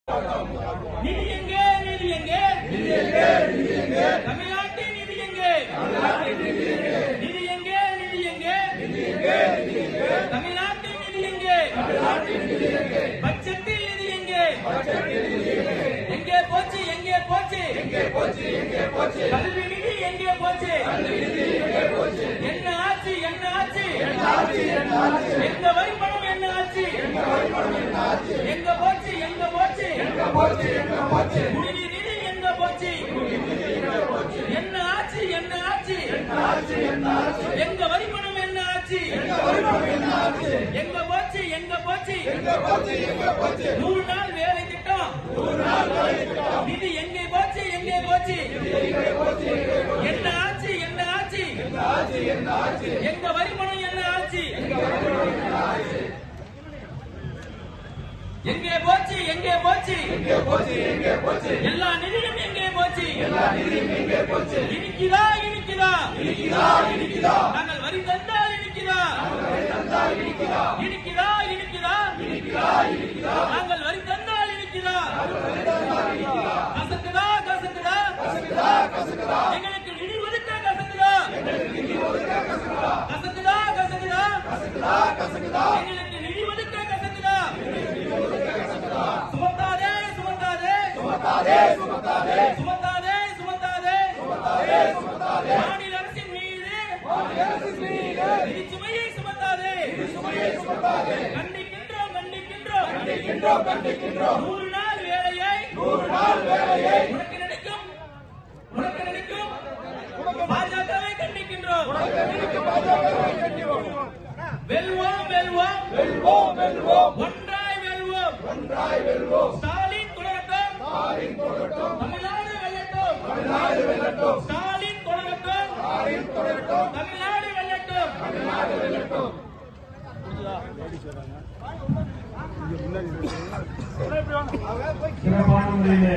நிதி எங்கே? நிதி எங்கே? தமிழ்நாட்டின் நிதி எங்கே? நிதி எங்கே? நிதி எங்கே? தமிழ்நாட்டின் நிதி எங்கே? பட்ஜெட்டில் நிதி எங்கே? எங்கே போச்சு? எங்கே போச்சு? கல்வி நிதி எங்கே போச்சு? என்ன ஆச்சு? என்ன ஆச்சு? எங்க வரி பணம் என்ன ஆச்சு? எங்க போச்சு? எங்க போச்சு? குடிநீர் நிதி எங்க போச்சு? என்ன ஆச்சு? என்ன ஆச்சு? எங்க வரி பணம் என்ன ஆச்சு? எங்க போச்சு? எங்க போச்சு? 100 நாள் வேலை திட்டம் நிதி எங்கே போச்சு? எங்கே போச்சு? என்ன ஆச்சு? என்ன ஆச்சு? எங்க வரி பணம் என்ன ஆச்சு? எங்கே போச்சு? எங்கே போச்சு? எல்லா நிதியும் எங்கே போச்சு? இனிக்குதா? இனிக்குதா? நாங்கள் வரி தந்தால் இனிக்குதா? இனிக்குதா? இனிக்குதா? நாங்கள் வரி தந்தால் இனிக்குதா? கசக்குதா? கசக்குதா? எங்களுக்கு நிதி ஒதுக்க கசக்குதா? கசக்குதா? எங்களுக்கு நிதி ஒதுக்க கசக்குதா? சுமத்தாதே மாநில அரசின் மீது நிதி சுமையை சுமத்தாதே. கண்டிக்கின்றோம் 100 நாள் வேலையை உனக்கு நினைக்கும் பாஜகவை கண்டிக்கின்றோம். வெல்வோம் ஒன்றாய் வெல்வோம். ஸ்டாலின் தொடரட்டும் தமிழ்நாடு வெல்லட்டும். ஸ்டாலின் தொடரட்டும் தமிழ்நாடு வெல்லட்டும். சிறப்பான முறையிலே